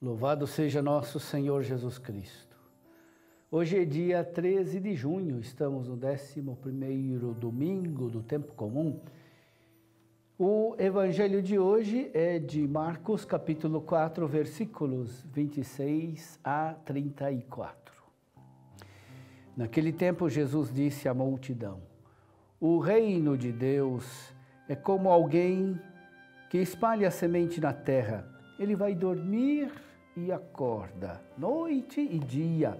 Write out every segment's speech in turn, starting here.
Louvado seja nosso Senhor Jesus Cristo. Hoje é dia 13 de junho, estamos no 11º domingo do tempo comum. O evangelho de hoje é de Marcos, capítulo 4, versículos 26 a 34. Naquele tempo, Jesus disse à multidão: o reino de Deus é como alguém que espalha a semente na terra. Ele vai dormir e acorda, noite e dia,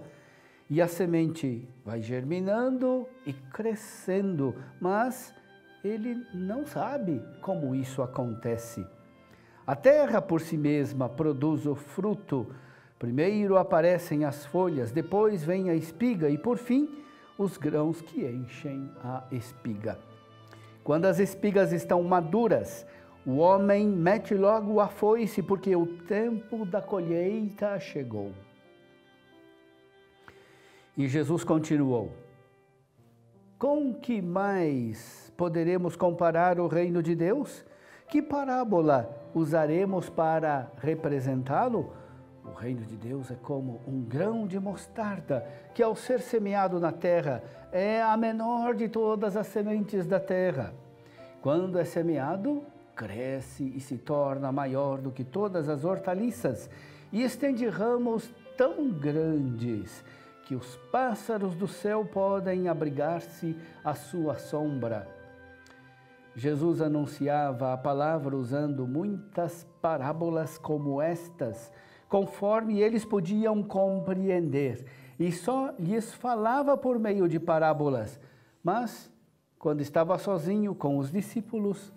e a semente vai germinando e crescendo, mas ele não sabe como isso acontece. A terra por si mesma produz o fruto. Primeiro aparecem as folhas, depois vem a espiga e, por fim, os grãos que enchem a espiga. Quando as espigas estão maduras, o homem mete logo a foice, porque o tempo da colheita chegou. E Jesus continuou: com que mais poderemos comparar o reino de Deus? Que parábola usaremos para representá-lo? O reino de Deus é como um grão de mostarda, que ao ser semeado na terra, é a menor de todas as sementes da terra. Quando é semeado, cresce e se torna maior do que todas as hortaliças, e estende ramos tão grandes que os pássaros do céu podem abrigar-se à sua sombra. Jesus anunciava a palavra usando muitas parábolas como estas, conforme eles podiam compreender, e só lhes falava por meio de parábolas. Mas, quando estava sozinho com os discípulos,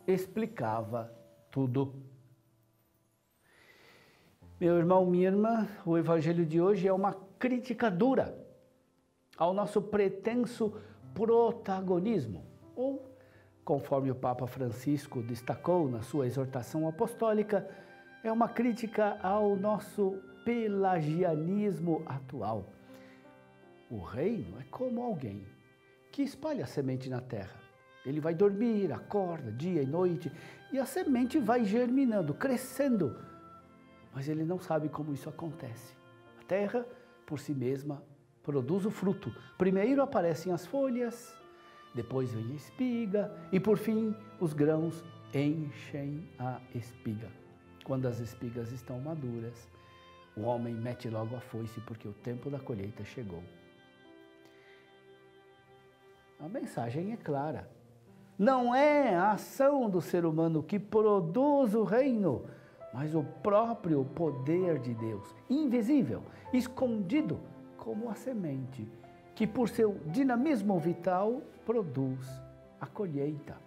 explicava tudo. Meu irmão, minha irmã, o evangelho de hoje é uma crítica dura ao nosso pretenso protagonismo, ou, conforme o Papa Francisco destacou na sua exortação apostólica, é uma crítica ao nosso pelagianismo atual. O reino é como alguém que espalha a semente na terra. Ele vai dormir, acorda, dia e noite, e a semente vai germinando, crescendo. Mas ele não sabe como isso acontece. A terra, por si mesma, produz o fruto. Primeiro aparecem as folhas, depois vem a espiga, e por fim, os grãos enchem a espiga. Quando as espigas estão maduras, o homem mete logo a foice, porque o tempo da colheita chegou. A mensagem é clara. Não é a ação do ser humano que produz o reino, mas o próprio poder de Deus, invisível, escondido como a semente, que por seu dinamismo vital produz a colheita.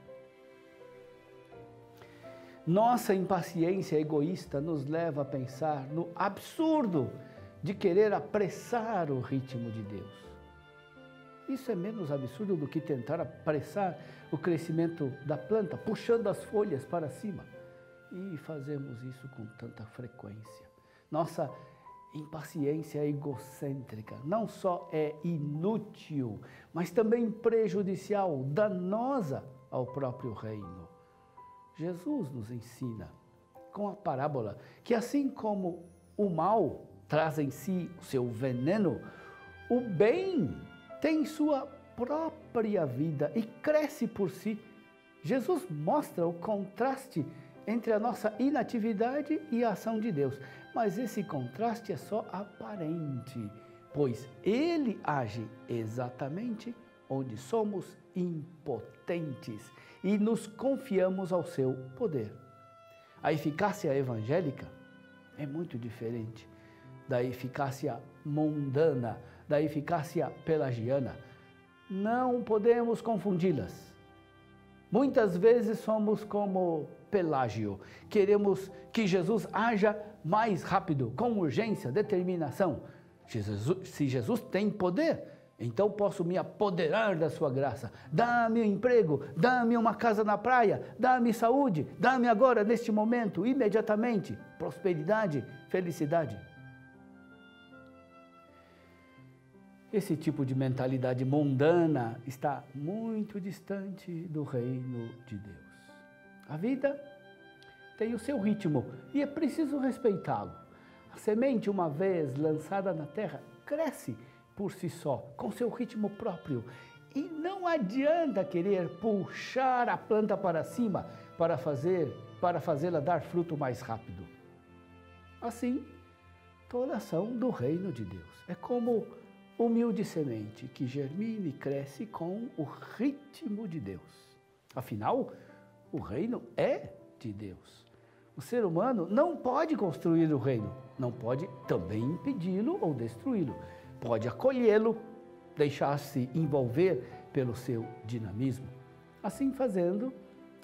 Nossa impaciência egoísta nos leva a pensar no absurdo de querer apressar o ritmo de Deus. Isso é menos absurdo do que tentar apressar o crescimento da planta, puxando as folhas para cima. E fazemos isso com tanta frequência. Nossa impaciência egocêntrica não só é inútil, mas também prejudicial, danosa ao próprio reino. Jesus nos ensina com a parábola que, assim como o mal traz em si o seu veneno, o bem tem sua própria vida e cresce por si. Jesus mostra o contraste entre a nossa inatividade e a ação de Deus. Mas esse contraste é só aparente, pois Ele age exatamente onde somos impotentes e nos confiamos ao seu poder. A eficácia evangélica é muito diferente da eficácia mundana, da eficácia pelagiana. Não podemos confundi-las. Muitas vezes somos como Pelágio. Queremos que Jesus haja mais rápido, com urgência, determinação. Se Jesus tem poder, então posso me apoderar da sua graça. Dá-me um emprego, dá-me uma casa na praia, dá-me saúde, dá-me agora, neste momento, imediatamente, prosperidade, felicidade. Esse tipo de mentalidade mundana está muito distante do reino de Deus. A vida tem o seu ritmo e é preciso respeitá-lo. A semente, uma vez lançada na terra, cresce por si só, com seu ritmo próprio. E não adianta querer puxar a planta para cima para fazê-la dar fruto mais rápido. Assim, toda ação do reino de Deus é como humilde semente que germina e cresce com o ritmo de Deus. Afinal, o reino é de Deus. O ser humano não pode construir o reino, não pode também impedi-lo ou destruí-lo. Pode acolhê-lo, deixar-se envolver pelo seu dinamismo. Assim fazendo,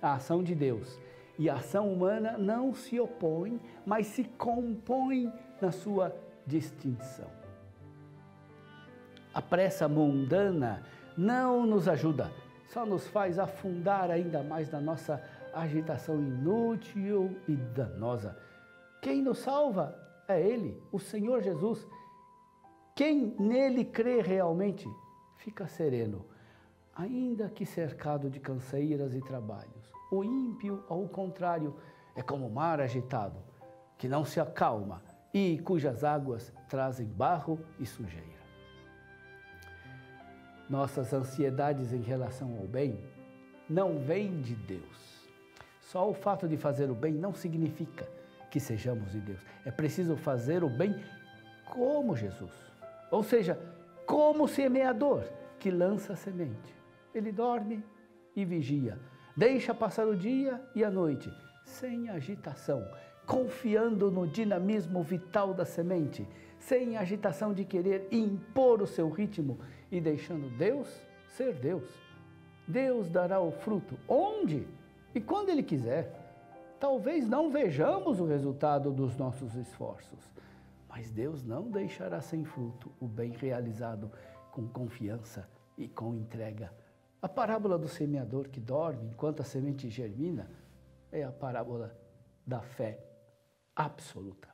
a ação de Deus e a ação humana não se opõem, mas se compõem na sua distinção. A pressa mundana não nos ajuda, só nos faz afundar ainda mais na nossa agitação inútil e danosa. Quem nos salva é Ele, o Senhor Jesus. Quem nele crê realmente, fica sereno, ainda que cercado de canseiras e trabalhos. O ímpio, ao contrário, é como o mar agitado, que não se acalma e cujas águas trazem barro e sujeira. Nossas ansiedades em relação ao bem não vêm de Deus. Só o fato de fazer o bem não significa que sejamos de Deus. É preciso fazer o bem como Jesus. Ou seja, como o semeador que lança a semente. Ele dorme e vigia, deixa passar o dia e a noite, sem agitação, confiando no dinamismo vital da semente, sem agitação de querer impor o seu ritmo e deixando Deus ser Deus. Deus dará o fruto onde e quando Ele quiser. Talvez não vejamos o resultado dos nossos esforços, mas Deus não deixará sem fruto o bem realizado com confiança e com entrega. A parábola do semeador que dorme enquanto a semente germina é a parábola da fé absoluta.